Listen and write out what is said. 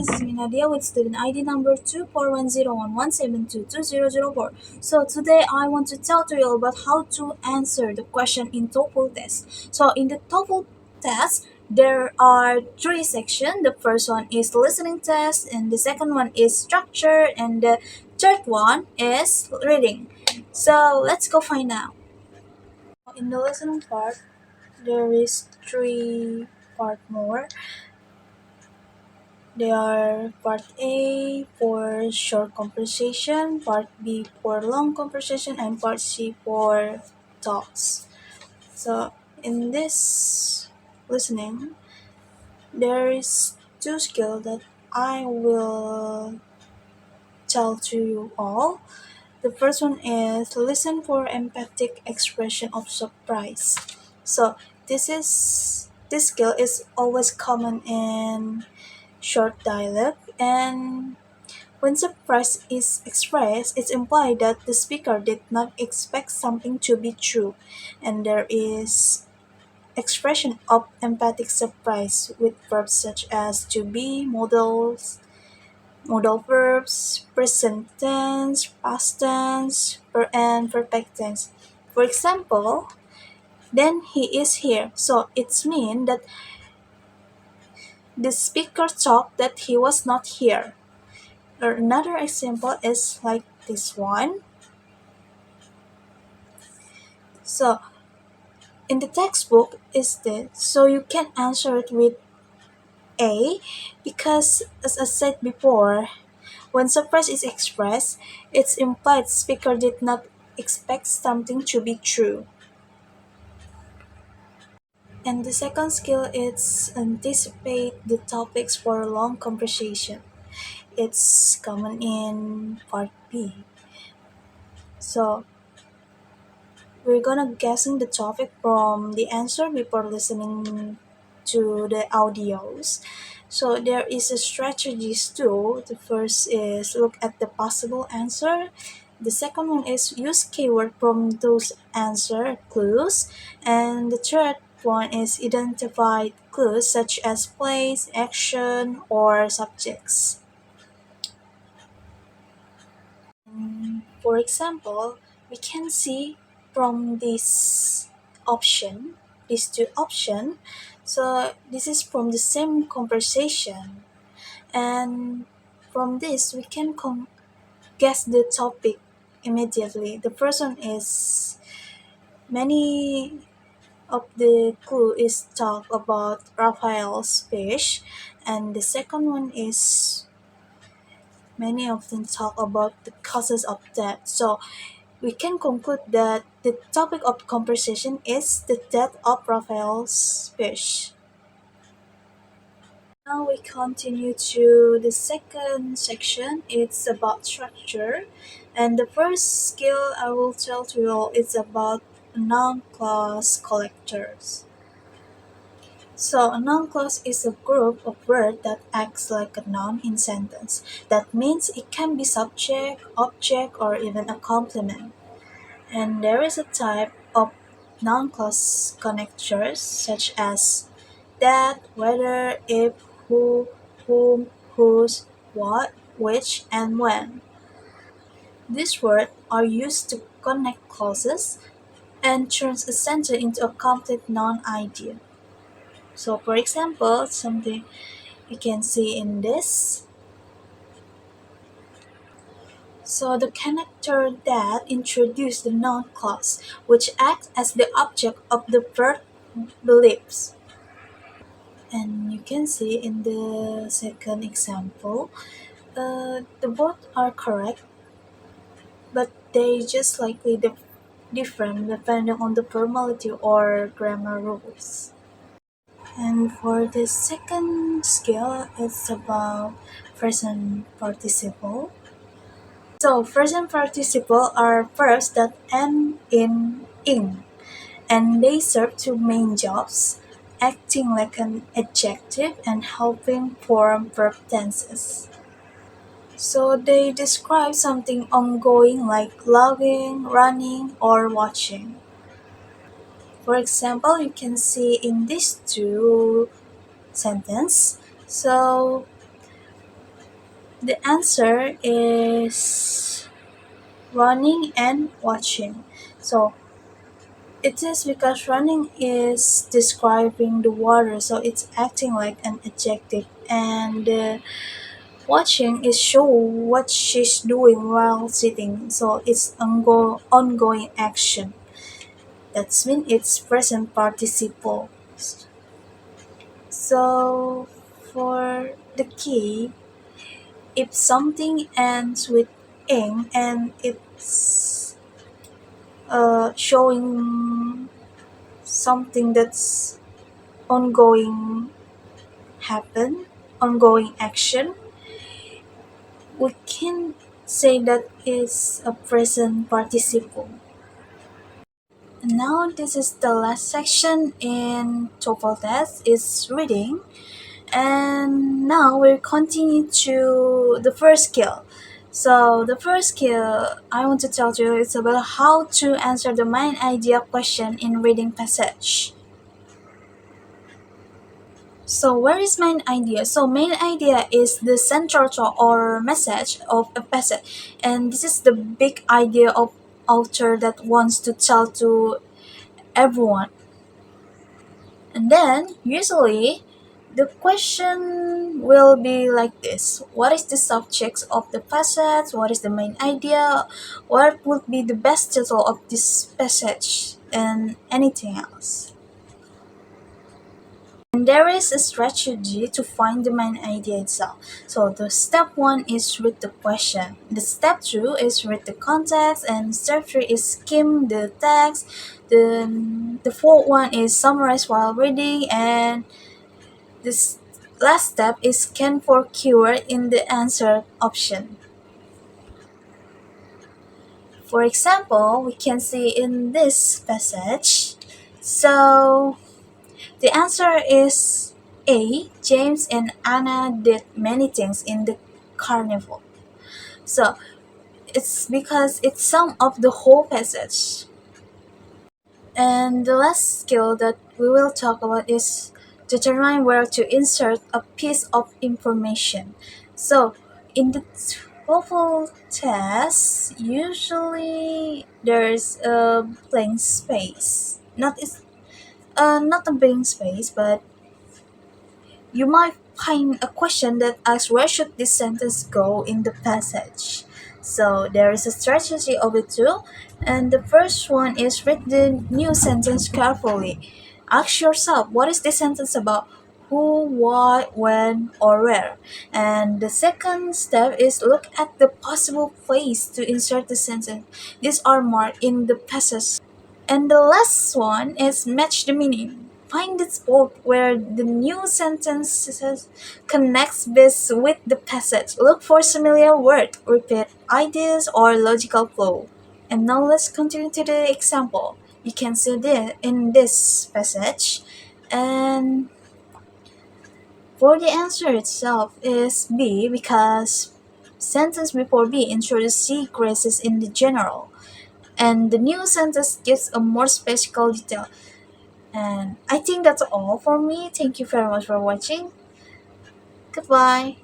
this is me Nadia with student ID number 2410117220004. So today I want to tell to you about how to answer the question in TOEFL test. So in the TOEFL test, there are three sections. The first one is listening test, and the second one is structure, and the third one is reading. So let's go find out. In the listening part, there is three part more. They are part A for short conversation, part B for long conversation, and part C for talks. So in this listening, there is two skills that I will tell to you all. The first one is listen for emphatic expression of surprise. So this skill is always common in short dialogue, and when surprise is expressed, it's implied that the speaker did not expect something to be true, and there is expression of emphatic surprise with verbs such as to be, modal verbs, present tense, past tense, and perfect tense. For example, then he is here. So it's mean that the speaker thought that he was not here. Or another example is like this one. So in the textbook is this. So you can answer it with A because as I said before, when surprise is expressed, it's implied speaker did not expect something to be true. And the second skill is anticipate the topics for a long conversation. It's common in part B. So we're gonna guessing the topic from the answer before listening to the audios. So there is a strategies too. The first is look at the possible answer. The second one is use keyword from those answer clues. And the third one is identify clues such as place, action, or subjects. For example, we can see from this option, these two options. So this is from the same conversation, and from this we can guess the topic immediately. The first one is many of the clue is talk about Raphael's fish, and the second one is many of them talk about the causes of death. So we can conclude that the topic of conversation is the death of Raphael's fish. Now we continue to the second section. It's about structure. And the first skill I will tell to you all is about noun clause collectors. So a noun clause is a group of words that acts like a noun in sentence. That means it can be subject, object, or even a complement. And there is a type of noun-clause connectors such as that, whether, if, who, whom, whose, what, which, and when. These words are used to connect clauses and turns a sentence into a complete noun idea. So, for example, something you can see in this. So the connector that introduces the noun clause, which acts as the object of the verb beliefs. And you can see in the second example, the both are correct, but they just slightly different depending on the formality or grammar rules. And for the second skill, it's about present participle. So present participle are verbs that end in ing, and they serve two main jobs, acting like an adjective and helping form verb tenses. So they describe something ongoing like loving, running, or watching. For example, you can see in these two sentences. So The answer is running and watching. So it is because running is describing the water, so it's acting like an adjective, and watching is show what she's doing while sitting, so it's ongoing action. That's mean it's present participle. So for the key, if something ends with ing and it's showing something that's ongoing happen, ongoing action, we can say that is a present participle. Now this is the last section in TOEFL test is reading, and now we'll continue to the first skill. So the first skill I want to tell you is about how to answer the main idea question in reading passage. So where is main idea? So main idea is the central thought or message of a passage, and this is the big idea of author that wants to tell to everyone. And then usually the question will be like this: what is the subject of the passage? What is the main idea? What would be the best title of this passage? And anything else. And there is a strategy to find the main idea itself. So the step one is read the question. The step two is read the context, and step three is skim the text. The fourth one is summarize while reading, and this last step is scan for keyword in the answer option. For example, we can see in this passage. So the answer is A. James and Anna did many things in the carnival. So it's because it's some of the whole passage. And the last skill that we will talk about is determine where to insert a piece of information. So in the TOEFL test, usually there's a blank space. Not a blank space, but you might find a question that asks where should this sentence go in the passage. So there is a strategy of it too. And the first one is read the new sentence carefully. Ask yourself what is this sentence about? Who, what, when, or where. And the second step is look at the possible place to insert the sentence. These are marked in the passage. And the last one is match the meaning. Find the spot where the new sentence connects best with the passage. Look for familiar word, repeat ideas, or logical flow. And now let's continue to the example. You can see this in this passage. And for the answer itself is B because sentence before B introduces C graces in the general. And the new sentence gives a more specific detail. And I think that's all for me. Thank you very much for watching. Goodbye.